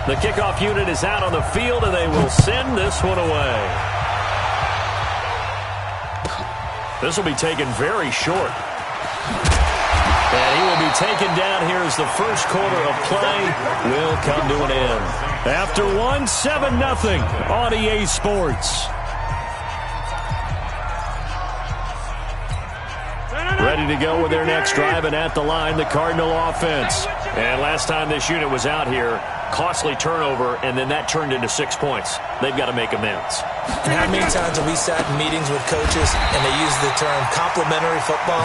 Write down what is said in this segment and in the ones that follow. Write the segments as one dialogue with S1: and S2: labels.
S1: The kickoff unit is out on the field, and they will send this one away. This will be taken very short. And he will be taken down here as the first quarter of play will come to an end. After one, 7-0 on EA Sports. Ready to go with their next drive, and at the line, the Cardinal offense. And last time this unit was out here, costly turnover, and then that turned into 6 points. They've got to make amends.
S2: And how many times have we sat in meetings with coaches and they use the term complementary football?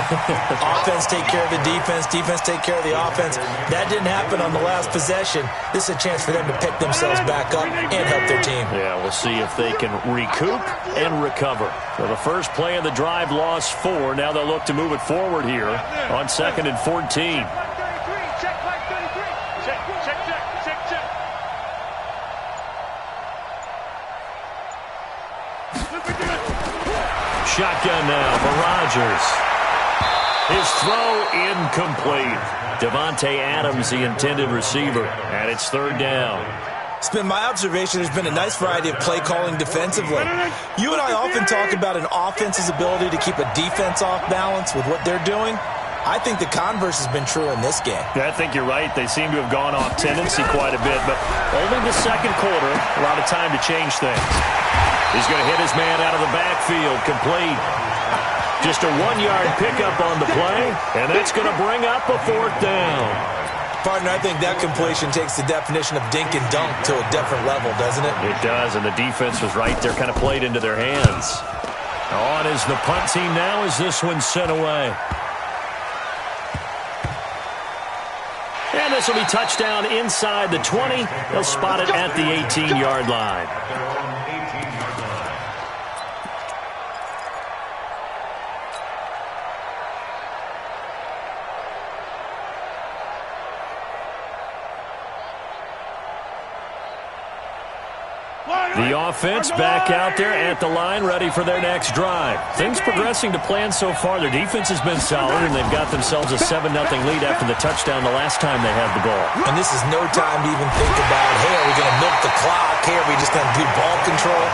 S2: Offense take care of the defense, defense take care of the offense. That didn't happen on the last possession. This is a chance for them to pick themselves back up and help their team.
S1: Yeah, we'll see if they can recoup and recover. So the first play of the drive lost 4. Now they'll look to move it forward here on 2nd and 14. Shotgun now for Rodgers. His throw incomplete. Davante Adams, the intended receiver, and it's 3rd down.
S2: It's been my observation there's been a nice variety of play calling defensively. You and I often talk about an offense's ability to keep a defense off balance with what they're doing. I think the converse has been true in this game.
S1: Yeah, I think you're right. They seem to have gone off tendency quite a bit, but only the second quarter, a lot of time to change things. He's going to hit his man out of the backfield, complete. Just a 1-yard pickup on the play, and that's going to bring up a 4th down.
S2: Partner, I think that completion takes the definition of dink and dunk to a different level, doesn't it?
S1: It does, and the defense was right there, kind of played into their hands. On is the punt team now as this one's sent away. And this will be touchdown inside the 20. They'll spot it at the 18-yard line. The offense back out there at the line, ready for their next drive. Things progressing to plan so far. Their defense has been solid, and they've got themselves a 7-0 lead after the touchdown the last time they had the ball.
S2: And this is no time to even think about, hey, are we going to milk the clock? Hey, are we just going to do ball control?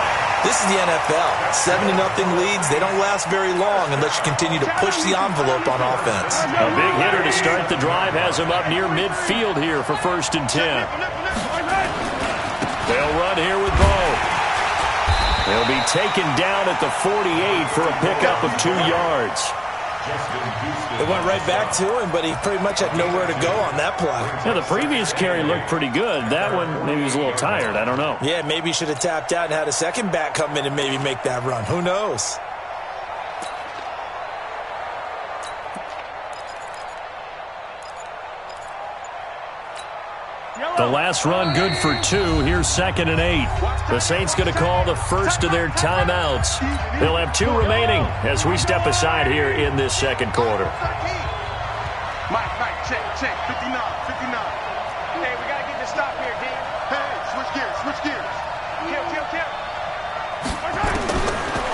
S2: This is the NFL. 7-0 leads, they don't last very long unless you continue to push the envelope on offense.
S1: A big hitter to start the drive has him up near midfield here for 1st and 10. They'll run here with Bo. He'll be taken down at the 48 for a pickup of 2 yards.
S2: It went right back to him, but he pretty much had nowhere to go on that play.
S1: Yeah, the previous carry looked pretty good. That one, maybe he was a little tired. I don't know.
S2: Yeah, maybe he should have tapped out and had a second back come in and maybe make that run. Who knows?
S1: The last run good for 2. Here's 2nd and 8. The Saints going to call the first of their timeouts. They'll have 2 remaining as we step aside here in this second quarter.
S3: Mike, check, 59. Hey, we got to get this stop here, D. Hey, switch gears. Kill.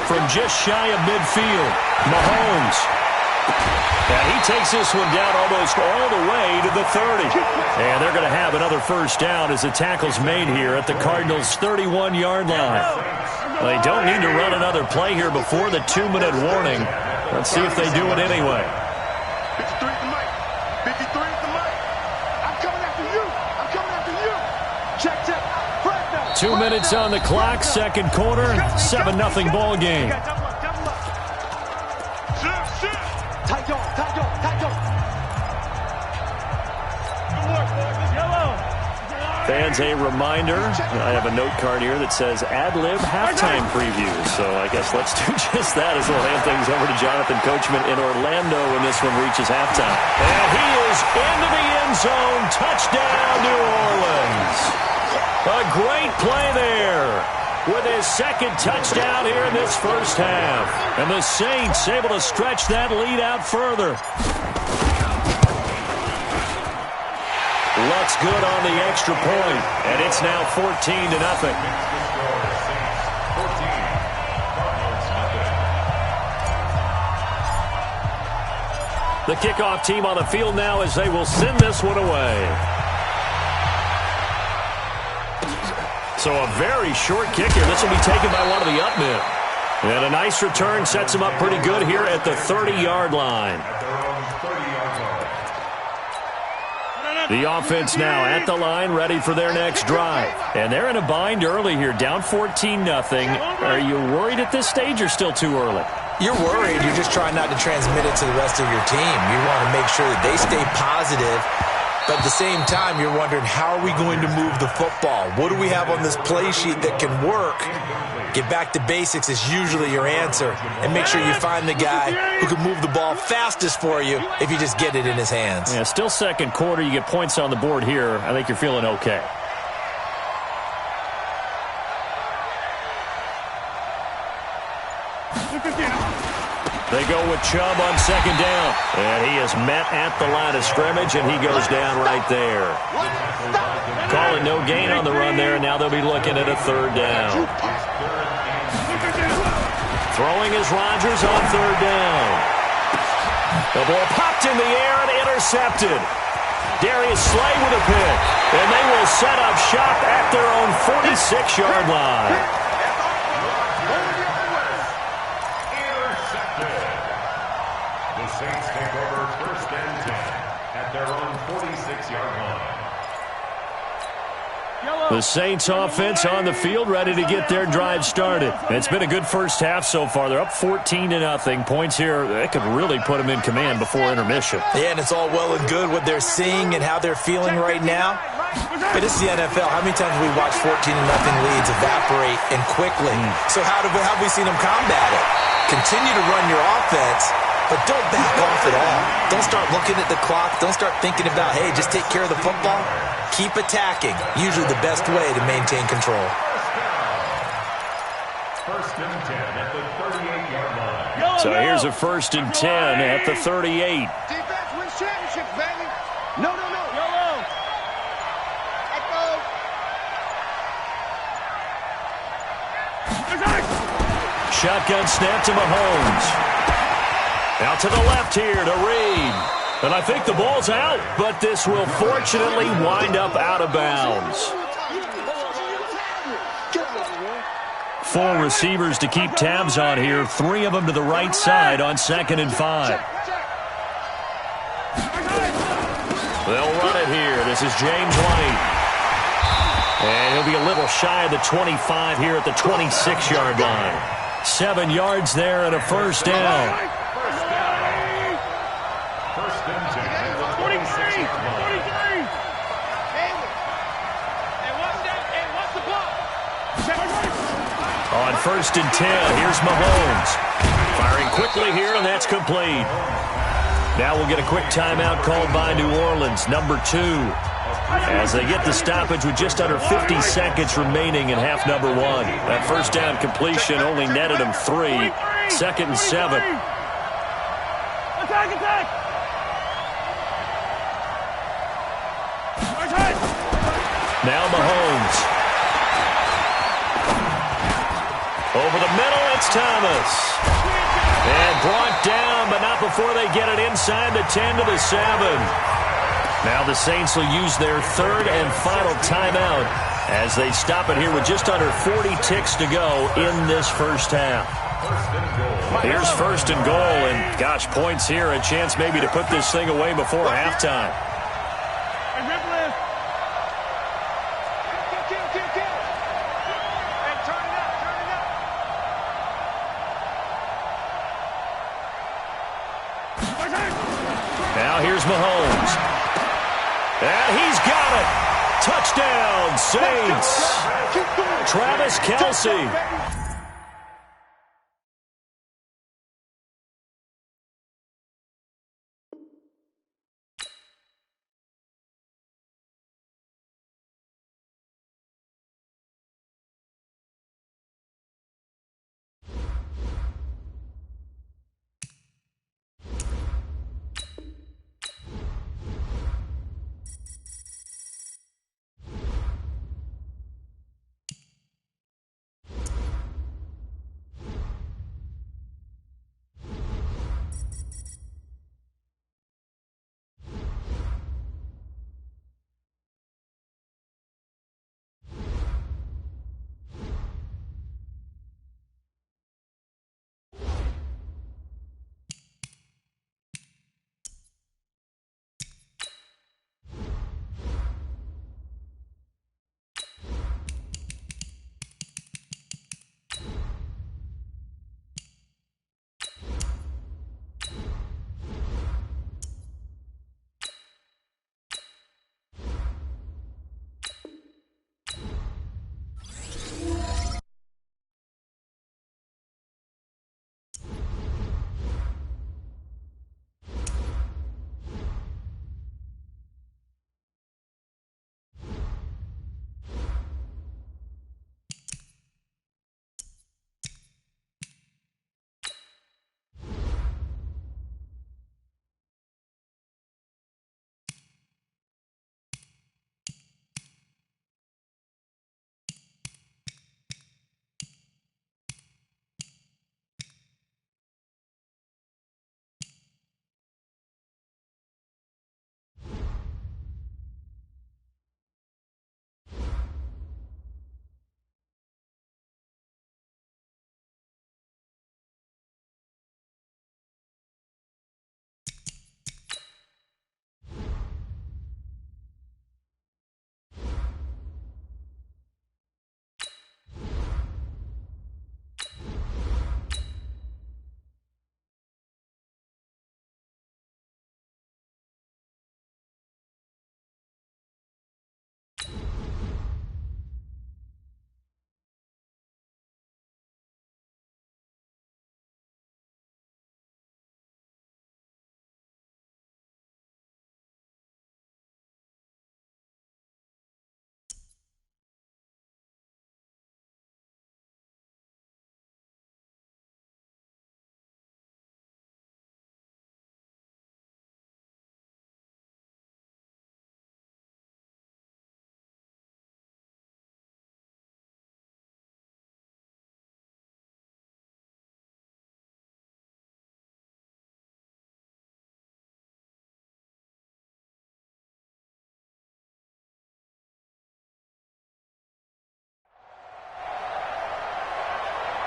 S1: From just shy of midfield, Mahomes. And he takes this one down almost all the way to the 30. And they're going to have another first down as the tackle's made here at the Cardinals' 31-yard line. They don't need to run another play here before the 2-minute warning. Let's see if they do it anyway.
S3: 53 at the mic. 53 at the mic. I'm coming after you. Check.
S1: 2 minutes on the clock, second quarter, 7-0 ball game. Fans, a reminder, I have a note card here that says ad-lib halftime preview. So I guess let's do just that as we'll hand things over to Jonathan Coachman in Orlando when this one reaches halftime. And he is into the end zone. Touchdown, New Orleans. A great play there with his second touchdown here in this first half. And the Saints able to stretch that lead out further. Luck's good on the extra point, and it's now 14-0. The kickoff team on the field now as they will send this one away. So a very short kick here. This will be taken by one of the up men. And a nice return sets him up pretty good here at the 30-yard line. The offense now at the line, ready for their next drive. And they're in a bind early here, down 14-0. Are you worried at this stage or still too early?
S2: You're worried. You're just trying not to transmit it to the rest of your team. You want to make sure that they stay positive. But at the same time, you're wondering, how are we going to move the football? What do we have on this play sheet that can work? Get back to basics is usually your answer. And make sure you find the guy who can move the ball fastest for you if you just get it in his hands.
S1: Yeah, still second quarter. You get points on the board here. I think you're feeling okay. They go with Chubb on second down. And he is met at the line of scrimmage, and he goes down right there. Calling no gain on the run there, and now they'll be looking at a third down. Throwing is Rodgers on third down. The ball popped in the air and intercepted. Darius Slay with a pick. And they will set up shop at their own 46-yard line.
S4: Saints take over first and 10 at their own 46-yard line.
S1: The Saints offense on the field, ready to get their drive started. It's been a good first half so far. They're up 14-0. Points here, that could really put them in command before intermission.
S2: Yeah, and it's all well and good what they're seeing and how they're feeling right now. But this is the NFL. How many times have we watched 14-0 leads evaporate and quickly? So how have we seen them combat it? Continue to run your offense, but don't back off at all. Don't start looking at the clock. Don't start thinking about, hey, just take care of the football. Keep attacking. Usually the best way to maintain control.
S4: First and 10 at the 38-yard line.
S1: So here's a first and 10 at the 38.
S3: Defense wins championships, baby. No. YOLO.
S1: Shotgun snap to Mahomes. Out to the left here to Reed. And I think the ball's out, but this will fortunately wind up out of bounds. 4 receivers to keep tabs on here. 3 of them to the right side on 2nd and 5. They'll run it here. This is James White. And he'll be a little shy of the 25 here at the 26-yard line. 7 yards there and a first down.
S4: First and 10 at the 26-yard line.
S1: On first and 10, here's Mahomes. Firing quickly here, and that's complete. Now we'll get a quick timeout called by New Orleans, number 2. As they get the stoppage with just under 50 seconds remaining in half number 1. That first down completion only netted them 3. 2nd and 7.
S3: Attack!
S1: Now Mahomes. Over the middle, it's Thomas. And brought down, but not before they get it inside the 10 to the 7. Now the Saints will use their 3rd and final timeout as they stop it here with just under 40 ticks to go in this first half. Here's first and goal, and gosh, points here, a chance maybe to put this thing away before halftime. Now here's Mahomes. And he's got it. Touchdown, Saints. Travis Kelce.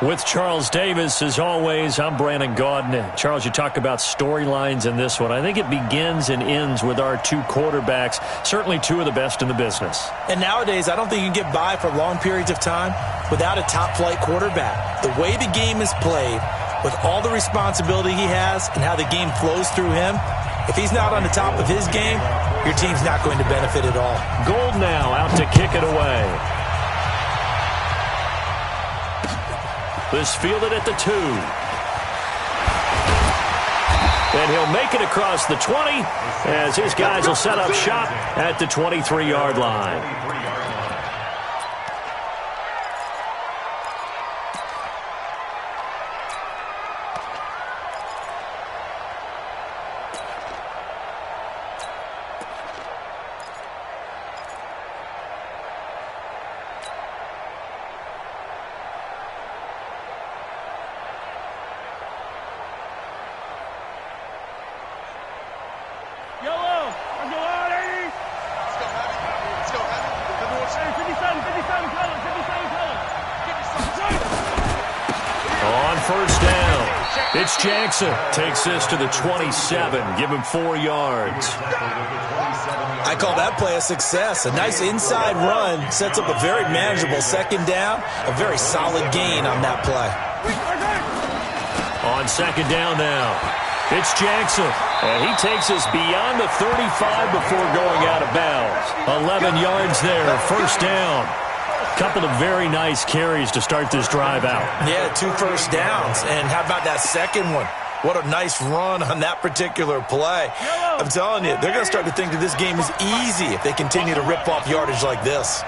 S1: With Charles Davis, as always, I'm Brandon Gaudin. Charles, you talk about storylines in this one. I think it begins and ends with our two quarterbacks, certainly two of the best in the business.
S2: And nowadays, I don't think you can get by for long periods of time without a top-flight quarterback. The way the game is played, with all the responsibility he has and how the game flows through him, if he's not on the top of his game, your team's not going to benefit at all.
S1: Gould now out to kick it away. This fielded at the 2. And he'll make it across the 20 as his guys will set up shop at the 23-yard line. It's Jackson. Takes this to the 27. Give him 4 yards.
S2: I call that play a success. A nice inside run sets up a very manageable second down. A very solid gain on that play.
S1: On second down now, it's Jackson. And he takes us beyond the 35 before going out of bounds. 11 yards there. First down. Couple of very nice carries to start this drive out.
S2: Yeah, 2 first downs. And how about that second one? What a nice run on that particular play. I'm telling you, they're going to start to think that this game is easy if they continue to rip off yardage like this.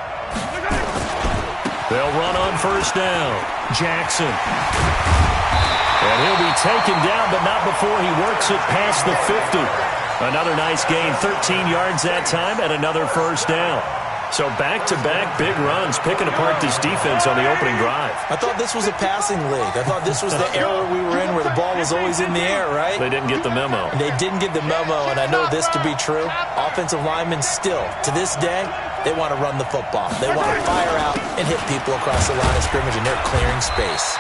S1: They'll run on first down. Jackson. And he'll be taken down, but not before he works it past the 50. Another nice gain, 13 yards that time, and another first down. So back-to-back big runs, picking apart this defense on the opening drive.
S2: I thought this was a passing league. I thought this was the era we were in where the ball was always in the air, right?
S1: They didn't get the memo.
S2: They didn't get the memo, and I know this to be true. Offensive linemen still, to this day, they want to run the football. They want to fire out and hit people across the line of scrimmage, and they're clearing space.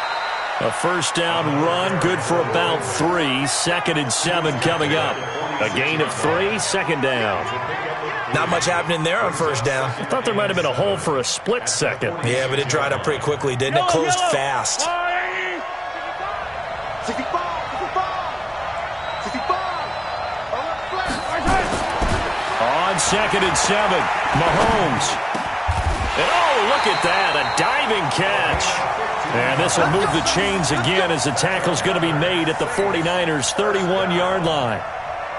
S1: A first down run, good for about 3. 2nd and 7 coming up. A gain of 3, second down.
S2: Not much happening there on first down.
S1: I thought there might have been a hole for a split second.
S2: Yeah, but it dried up pretty quickly, didn't it? Closed fast.
S3: 65.
S1: On 2nd and 7, Mahomes. And oh, look at that, a diving catch. And this will move the chains again as the tackle's going to be made at the 49ers' 31-yard line.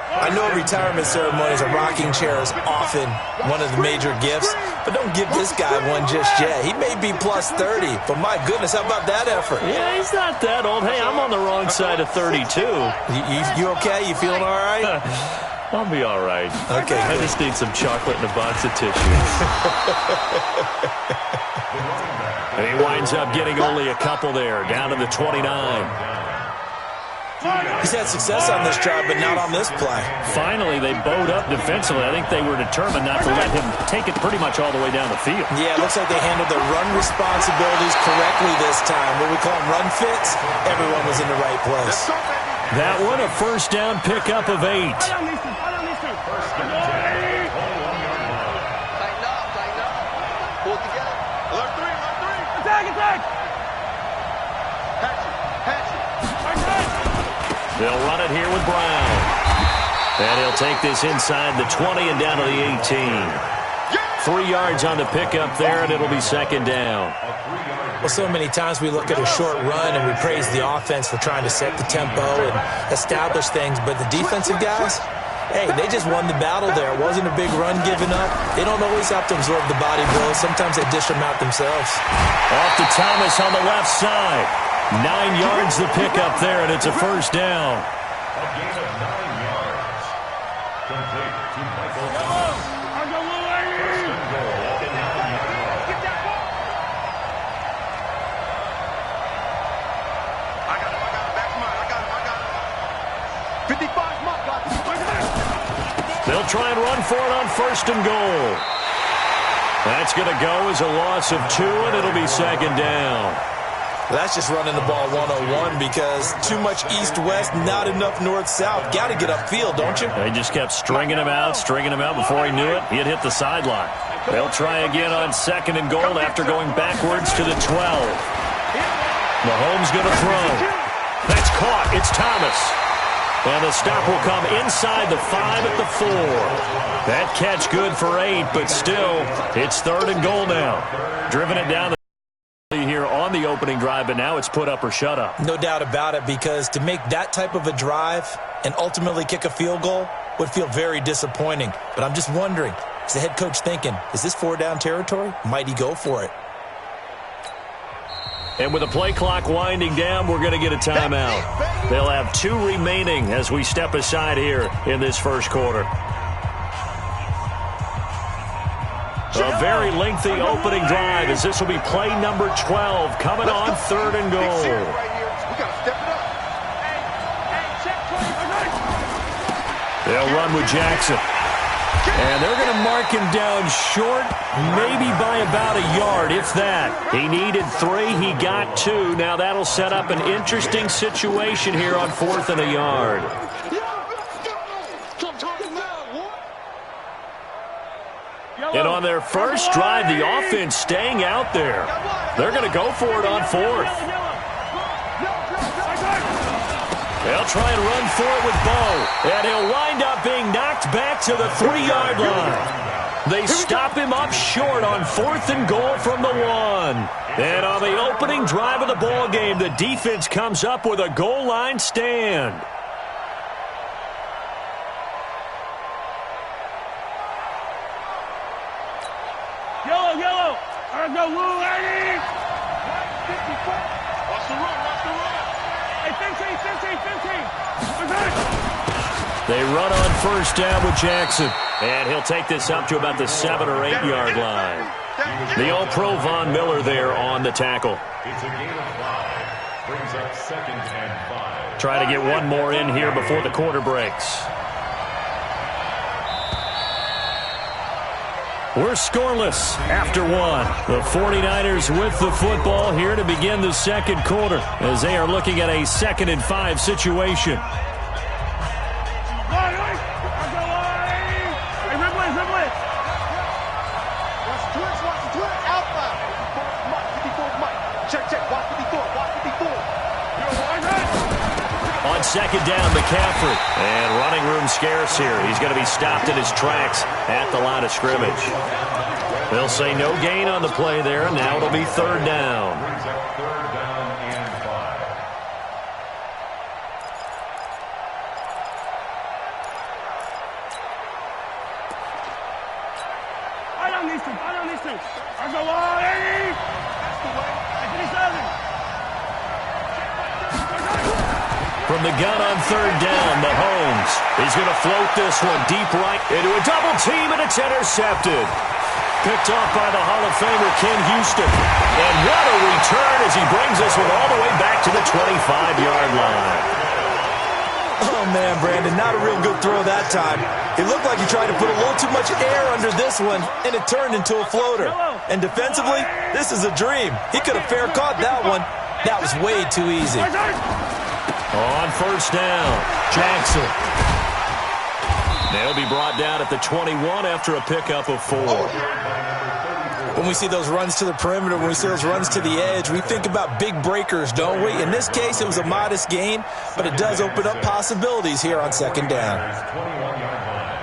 S2: I know retirement ceremonies, a rocking chair is often one of the major gifts, but don't give this guy one just yet. He may be plus 30, but my goodness, how about that effort?
S1: Yeah, he's not that old. Hey, I'm on the wrong side of 32.
S2: You okay? You feeling all right?
S1: I'll be all right.
S2: Okay,
S1: I just need some chocolate and a box of tissues. And he winds up getting only a couple there, down to the 29.
S2: He's had success on this drive, but not on this play.
S1: Finally, they bowed up defensively. I think they were determined not to let him take it pretty much all the way down the field.
S2: Yeah, it looks like they handled their run responsibilities correctly this time. What we call them run fits, everyone was in the right place.
S1: That one, a first down pickup of 8.
S3: Tighten up. Pull it together. Alert 3. Attack. Patch it.
S1: They'll run it here with Brown. And he'll take this inside the 20 and down to the 18. 3 yards on the pickup there, and it'll be second down.
S2: Well, so many times we look at a short run and we praise the offense for trying to set the tempo and establish things, but the defensive guys, hey, they just won the battle there. It wasn't a big run given up. They don't always have to absorb the body blows. Sometimes they dish them out themselves.
S1: Off to Thomas on the left side. 9 yards the pickup there, and it's a first down.
S4: A gain of 9 yards. Complete to Michael Thomas. First and goal at the 9-yard line.
S3: I got it. Back to mine. I got it. 55, come on.
S1: They'll try and run for it on first and goal. That's going to go as a loss of 2, and it'll be second down.
S2: That's just running the ball 101 because too much east-west, not enough north-south. Got to get upfield, don't you?
S1: They just kept stringing him out before he knew it. He had hit the sideline. They'll try again on 2nd and goal after going backwards to the 12. Mahomes going to throw. That's caught. It's Thomas. And the stop will come inside the 5 at the 4. That catch good for 8, but still, it's 3rd and goal now. Driven it down here on the opening drive, but now it's put up or shut up.
S2: No doubt about it, because to make that type of a drive and ultimately kick a field goal would feel very disappointing. But I'm just wondering, is the head coach thinking, is this 4-down territory? Might he go for it?
S1: And with the play clock winding down, we're going to get a timeout. They'll have 2 remaining as we step aside here in this first quarter. A very lengthy opening drive as this will be play number 12 coming on 3rd and goal. They'll run with Jackson. And they're going to mark him down short, maybe by about a yard, if that. He needed 3. He got 2. Now that'll set up an interesting situation here on 4th and a yard. And on their first drive, the offense staying out there. They're going to go for it on 4th. They'll try and run for it with Bo. And he'll wind up being knocked back to the 3-yard line. They stop him up short on 4th and goal from the 1. And on the opening drive of the ball game, the defense comes up with a goal line stand.
S3: Yellow. All right, go, Lou, Eddie. Watch the run. Hey, 15.
S1: They run on 1st down with Jackson. And he'll take this up to about the 7 or 8-yard line. The All-Pro Von Miller there on the tackle.
S4: It's a gain of 5. Brings up 2nd and 5.
S1: Try to get one more in here before the quarter breaks. We're scoreless after 1. The 49ers with the football here to begin the second quarter as they are looking at a 2nd and 5 situation. On 2nd down, McCaffrey. And running room scarce here. He's going to be stopped in his tracks at the line of scrimmage. They'll say no gain on the play there. Now it'll be 3rd down.
S4: Brings up 3rd down and 5.
S3: I don't need to. I go on, Eddie. That's the way.
S1: From the gun on 3rd down, Mahomes. He's going to float this one deep right into a double team, and it's intercepted. Picked off by the Hall of Famer Ken Houston. And what a return as he brings this one all the way back to the 25-yard line.
S2: Oh, man, Brandon, not a real good throw that time. It looked like he tried to put a little too much air under this one, and it turned into a floater. And defensively, this is a dream. He could have fair caught that one. That was way too easy.
S1: On 1st down, Jackson. They'll be brought down at the 21 after a pickup of 4.
S2: When we see those runs to the perimeter, when we see those runs to the edge, we think about big breakers, don't we? In this case, it was a modest gain, but it does open up possibilities here on 2nd down.
S4: 21-yard line.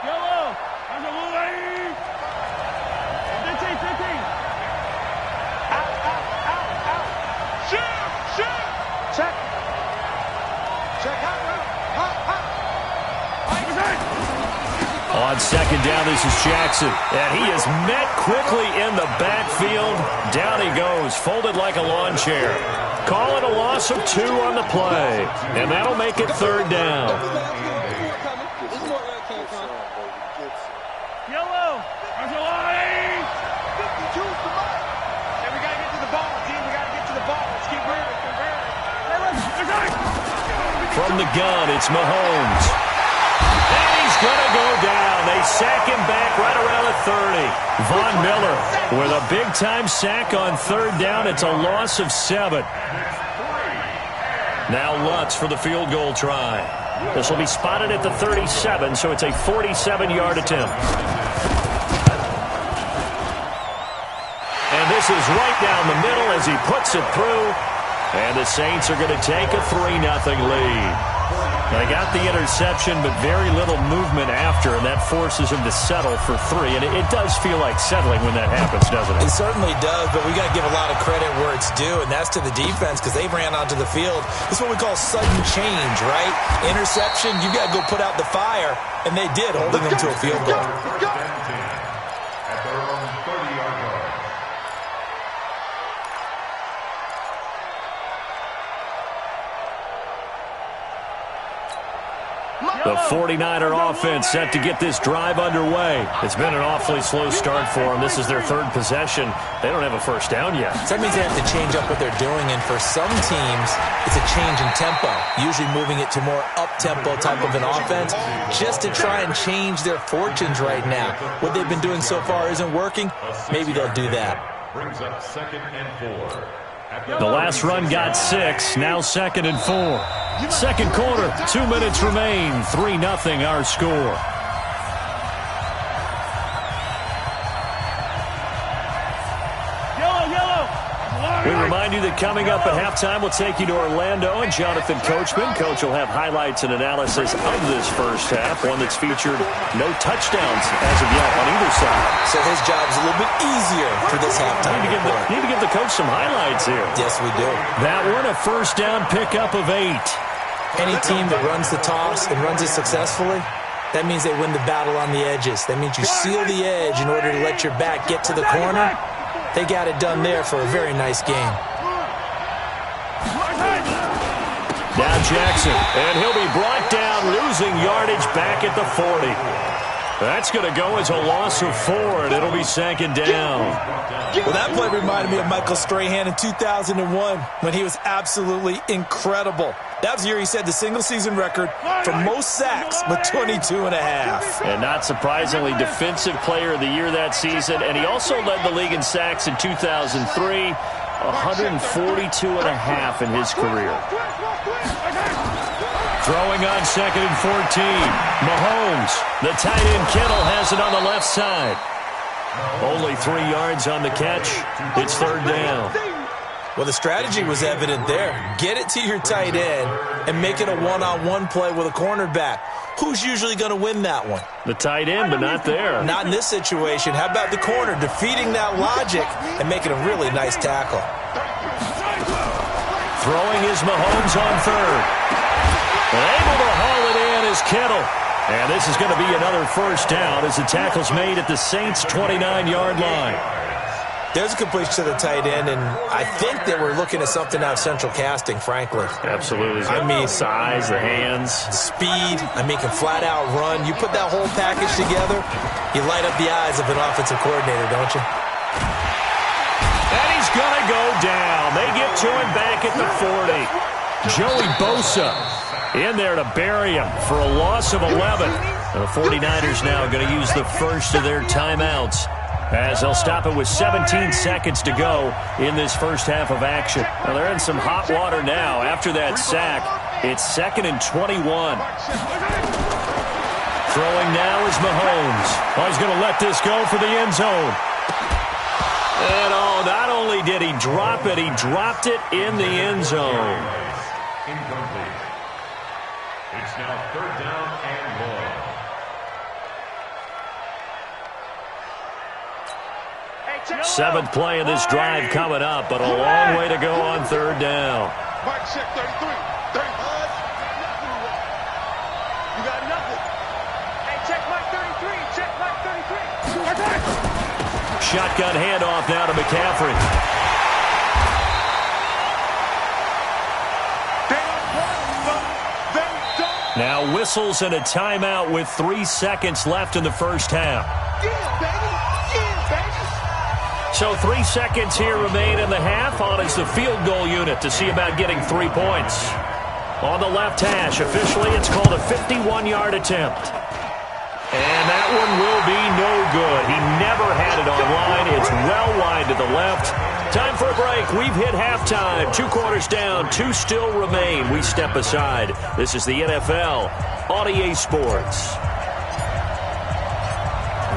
S3: Yellow. I'm the blue lady. 15. Out. Shoot. Check.
S1: On 2nd down, this is Jackson. And he is met quickly in the backfield. Down he goes, folded like a lawn chair. Call it a loss of 2 on the play. And that'll make it 3rd down.
S3: Yellow. There's a line. 52. And we got to get to the ball, team. We got to get to the ball. Let's keep moving.
S1: From the gun, it's Mahomes. And he's going to go down. They sack him back right around the 30. Von Miller with a big-time sack on third down. It's a loss of 7. Now Lutz for the field goal try. This will be spotted at the 37, so it's a 47-yard attempt. And this is right down the middle as he puts it through. And the Saints are going to take a 3-0 lead. They got the interception, but very little movement after, and that forces him to settle for 3. And it does feel like settling when that happens, doesn't it?
S2: It certainly does, but we got to give a lot of credit where it's due, and that's to the defense because they ran onto the field. This is what we call sudden change, right? Interception, you got to go put out the fire, and they did, holding them to a field goal.
S1: The 49er offense set to get this drive underway. It's been an awfully slow start for them. This is their third possession. They don't have a first down yet.
S2: So that means they have to change up what they're doing, and for some teams, it's a change in tempo, usually moving it to more up-tempo type of an offense, just to try and change their fortunes right now. What they've been doing so far isn't working. Maybe they'll do that.
S4: Brings up 2nd and 4.
S1: The last run got 6, now 2nd and 4. Second quarter, 2 minutes remain, 3-0 our score. We remind you that coming up at halftime, we'll take you to Orlando and Jonathan Coachman. Coach will have highlights and analysis of this first half, one that's featured no touchdowns as of yet on either side.
S2: So his job's a little bit easier for this halftime.
S1: Need to give the coach some highlights here.
S2: Yes, we do.
S1: That one, a first down pickup of 8.
S2: Any team that runs the toss and runs it successfully, that means they win the battle on the edges. That means you seal the edge in order to let your back get to the corner. They got it done there for a very nice game.
S1: Now Jackson, and he'll be brought down, losing yardage back at the 40. That's going to go as a loss of 4, and it'll be 2nd down.
S2: Well, that play reminded me of Michael Strahan in 2001 when he was absolutely incredible. That was the year he set the single-season record for most sacks with 22 and a half.
S1: And not surprisingly, Defensive Player of the Year that season, and he also led the league in sacks in 2003, 142 and a half in his career. Throwing on 2nd and 14. Mahomes, the tight end Kittle has it on the left side. Only 3 yards on the catch. It's 3rd down.
S2: Well, the strategy was evident there. Get it to your tight end and make it a one-on-one play with a cornerback. Who's usually going to win that one?
S1: The tight end, but not there.
S2: Not in this situation. How about the corner defeating that logic and making a really nice tackle?
S1: Throwing is Mahomes on 3rd. Able to haul it in is Kittle. And this is going to be another first down as the tackle's made at the Saints' 29-yard line.
S2: There's a completion to the tight end, and I think that we're looking at something out of Central Casting, frankly.
S1: Absolutely.
S2: I mean,
S1: size, the hands.
S2: Speed, can flat out run. You put that whole package together, you light up the eyes of an offensive coordinator, don't you?
S1: And he's going to go down. They get to him back at the 40. Joey Bosa in there to bury him for a loss of 11. And the 49ers now going to use the first of their timeouts, as they'll stop it with 17 seconds to go in this first half of action. Now they're in some hot water now. After that sack, it's 2nd and 21. Throwing now is Mahomes. He's going to let this go for the end zone. And not only did he drop it, he dropped it in the end zone.
S4: Incomplete. It's now 3rd down and 1.
S1: 7th play of this drive coming up, but a long way to go on 3rd down.
S3: Mike, check 33. 35. You got nothing. Hey, check Mike 33. Check Mike 33.
S1: Shotgun handoff now to McCaffrey. Now whistles and a timeout with 3 seconds left in the first half. So 3 seconds here remain in the half. On is the field goal unit to see about getting 3 points. On the left hash, officially it's called a 51-yard attempt. And that one will be no good. He never had it online. It's well wide to the left. Time for a break. We've hit halftime. 2 quarters down. 2 still remain. We step aside. This is the NFL on EA Sports.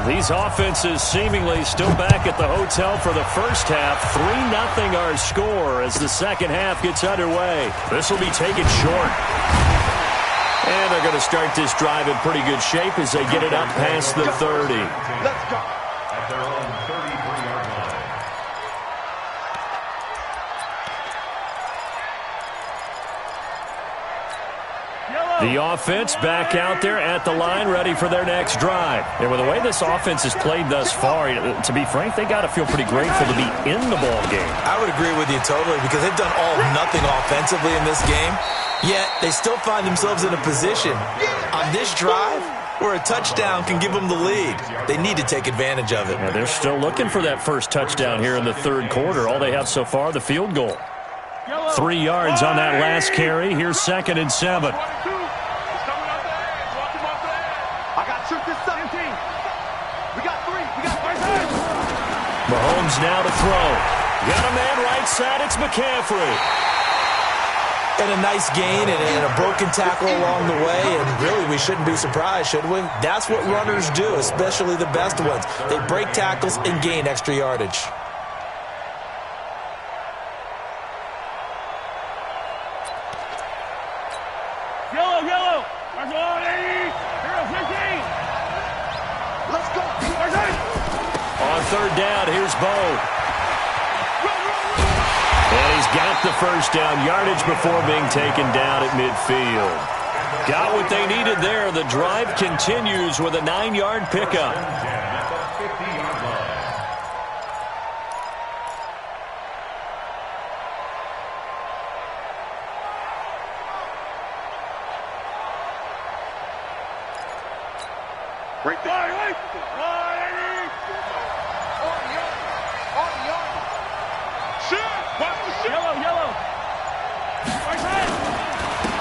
S1: These offenses seemingly still back at the hotel for the first half. 3-0 our score as the second half gets underway. This will be taken short. And they're going to start this drive in pretty good shape as they get it up past the 30.
S3: Let's go.
S4: At their own 33-yard line.
S1: The offense back out there at the line, ready for their next drive. And with the way this offense has played thus far, to be frank, they got to feel pretty grateful to be in the ball game.
S2: I would agree with you totally because they've done all nothing offensively in this game, yet they still find themselves in a position on this drive where a touchdown can give them the lead. They need to take advantage of it.
S1: Yeah, they're still looking for that first touchdown here in the third quarter. All they have so far, the field goal. 3 yards on that last carry. Here's 2nd and 7. Mahomes now to throw. Got a man right side. It's McCaffrey.
S2: And a nice gain and a broken tackle along the way. And really, we shouldn't be surprised, should we? That's what runners do, especially the best ones. They break tackles and gain extra yardage.
S3: Yellow. Let's go, 80. Hero 15. Let's go.
S1: On third down, here's Bo. And he's got the first down yardage before being taken down at midfield. Got what they needed there. The drive continues with a 9-yard pickup.
S3: Right there. Yellow.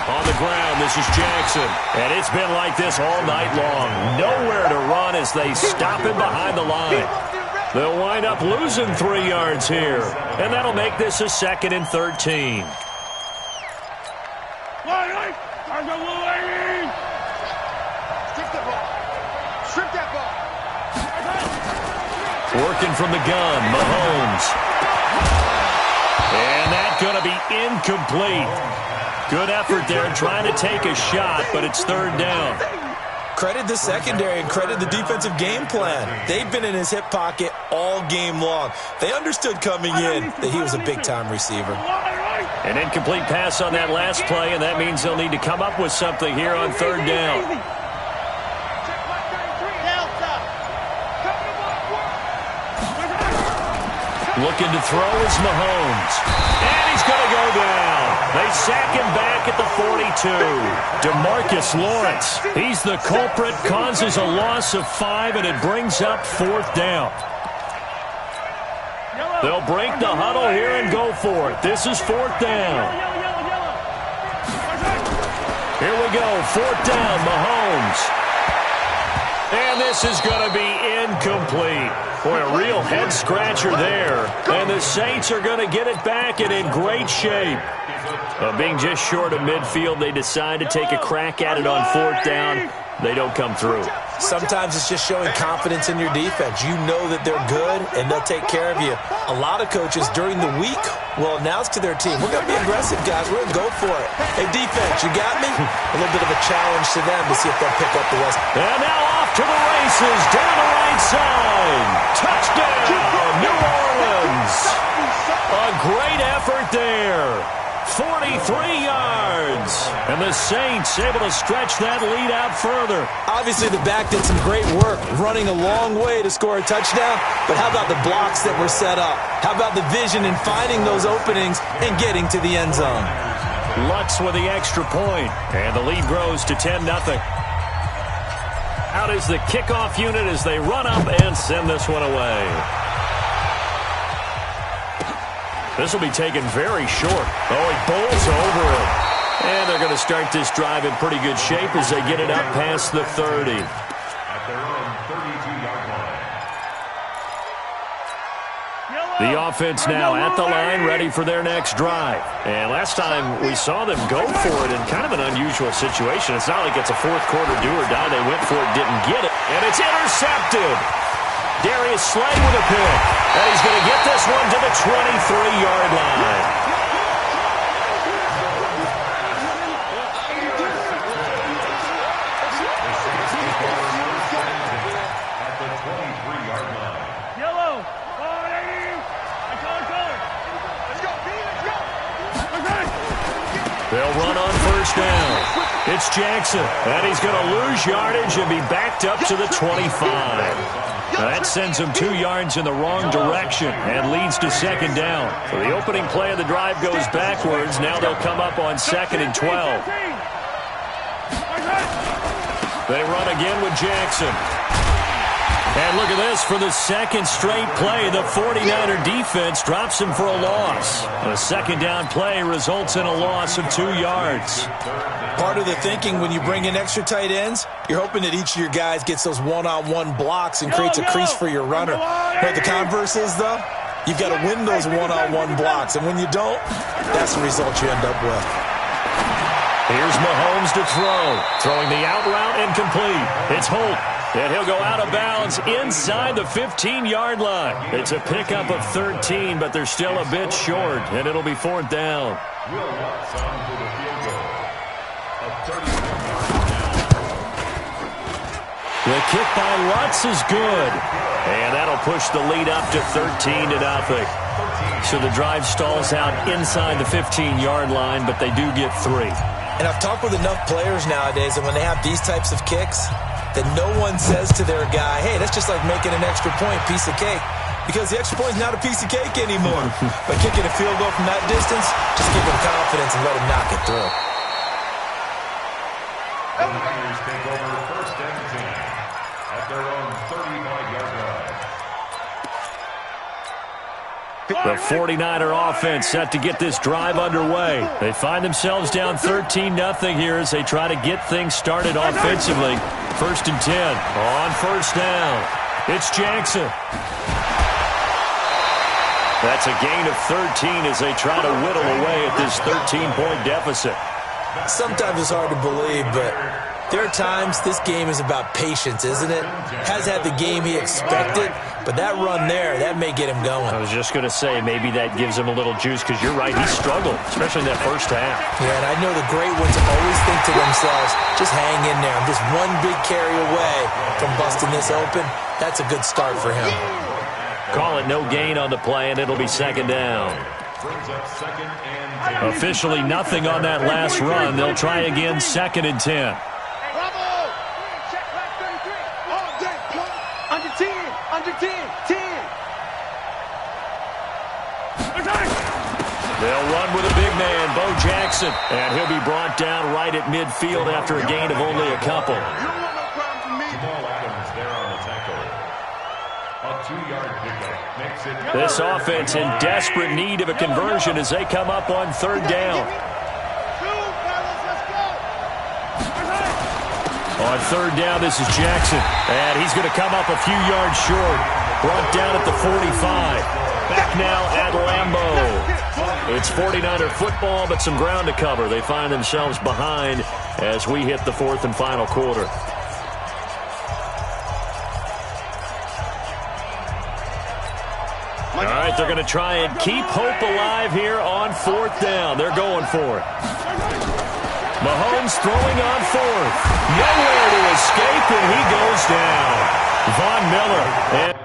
S1: On the ground, this is Jackson. And it's been like this all night long. Nowhere to run as they stop him behind the line. They'll wind up losing 3 yards here. And that'll make this a 2nd and 13. Working from the gun, Mahomes. And that's going to be incomplete. Good effort there trying to take a shot, but it's third down.
S2: Credit the secondary and credit the defensive game plan. They've been in his hip pocket all game long. They understood coming in that he was a big-time receiver.
S1: An incomplete pass on that last play, and that means they'll need to come up with something here on third down. Looking to throw is Mahomes. And he's going to go down. They sack him back at the 42. DeMarcus Lawrence. He's the culprit, causes a loss of 5, and it brings up 4th down. They'll break the huddle here and go for it. This is 4th down. Here we go. 4th down, Mahomes. And this is going to be incomplete. Boy, a real head-scratcher there. And the Saints are going to get it back and in great shape. Being just short of midfield, they decide to take a crack at it on 4th down. They don't come through.
S2: Sometimes it's just showing confidence in your defense. You know that they're good, and they'll take care of you. A lot of coaches during the week will announce to their team, we're going to be aggressive, guys. We're going to go for it. Hey, defense, you got me? A little bit of a challenge to them to see if they'll pick up the rest.
S1: And now off to the races, down the right side. Touchdown, New Orleans. A great effort there. 43 yards. And the Saints able to stretch that lead out further.
S2: Obviously, the back did some great work, running a long way to score a touchdown. But how about the blocks that were set up? How about the vision in finding those openings and getting to the end zone?
S1: Lutz with the extra point. And the lead grows to 10-0. Out is the kickoff unit as they run up and send this one away. This will be taken very short. Oh, he bowls over it. And they're going to start this drive in pretty good shape as they get it up past the 30.
S4: their own 32-yard line.
S1: The offense now at the line, ready for their next drive. And last time we saw them go for it in kind of an unusual situation. It's not like it's a fourth-quarter do-or-die. They went for it, didn't get it. And it's intercepted. Darius Slay with a pick. And he's going to get this one to the 23-yard line. They'll run on first down. It's Jackson, and he's going to lose yardage and be backed up to the 25. Now that sends him 2 yards in the wrong direction and leads to second down. So the opening play of the drive goes backwards. Now they'll come up on 2nd and 12. They run again with Jackson. And look at this. For the second straight play, the 49er defense drops him for a loss. A second down play results in a loss of 2 yards.
S2: Part of the thinking when you bring in extra tight ends, you're hoping that each of your guys gets those one-on-one blocks and creates a crease for your runner. But the converse is, though, you've got to win those one-on-one blocks. And when you don't, that's the result you end up with.
S1: Here's Mahomes to throw. Throwing the out route and complete. It's Holt. And he'll go out of bounds inside the 15-yard line. It's a pickup of 13, but they're still a bit short, and it'll be 4th down.
S4: Will Watson for the field goal. A 31-yard down.
S1: The kick by Lutz is good. And that'll push the lead up to 13-0. So the drive stalls out inside the 15-yard line, but they do get 3.
S2: And I've talked with enough players nowadays that when they have these types of kicks, that no one says to their guy, hey, that's just like making an extra point, piece of cake. Because the extra point is not a piece of cake anymore. By kicking a field goal from that distance, just give him confidence and let him knock it through.
S4: The Niners take over 1st and 10 at their own 35-yard line.
S1: The 49er offense set to get this drive underway. They find themselves down 13-0 here as they try to get things started offensively. 1st and 10 on first down. It's Jackson. That's a gain of 13 as they try to whittle away at this 13-point deficit.
S2: Sometimes it's hard to believe, but there are times this game is about patience, isn't it? Has had the game he expected, but that run there, that may get him going.
S1: I was just going to say, maybe that gives him a little juice, because you're right, he struggled, especially in that first half.
S2: Yeah, and I know the great ones always think to themselves, just hang in there. I'm just one big carry away from busting this open. That's a good start for him.
S1: Call it no gain on the play, and it'll be second down.
S4: Brings up 2nd and 10.
S1: Officially nothing on that last run. They'll try again, 2nd and 10. They'll run with a big man, Bo Jackson, and he'll be brought down right at midfield after a gain of only a couple.
S4: Jamal Adams there on the tackle. A 2-yard pickup makes it.
S1: This offense in desperate need of a conversion as they come up on 3rd down. On 3rd down, this is Jackson, and he's going to come up a few yards short. Brought down at the 45. Back now at Lambeau. It's 49er football, but some ground to cover. They find themselves behind as we hit the 4th and final quarter. All right, they're going to try and keep hope alive here on 4th down. They're going for it. Mahomes throwing on 4th. Nowhere to escape, and he goes down. Von Miller. And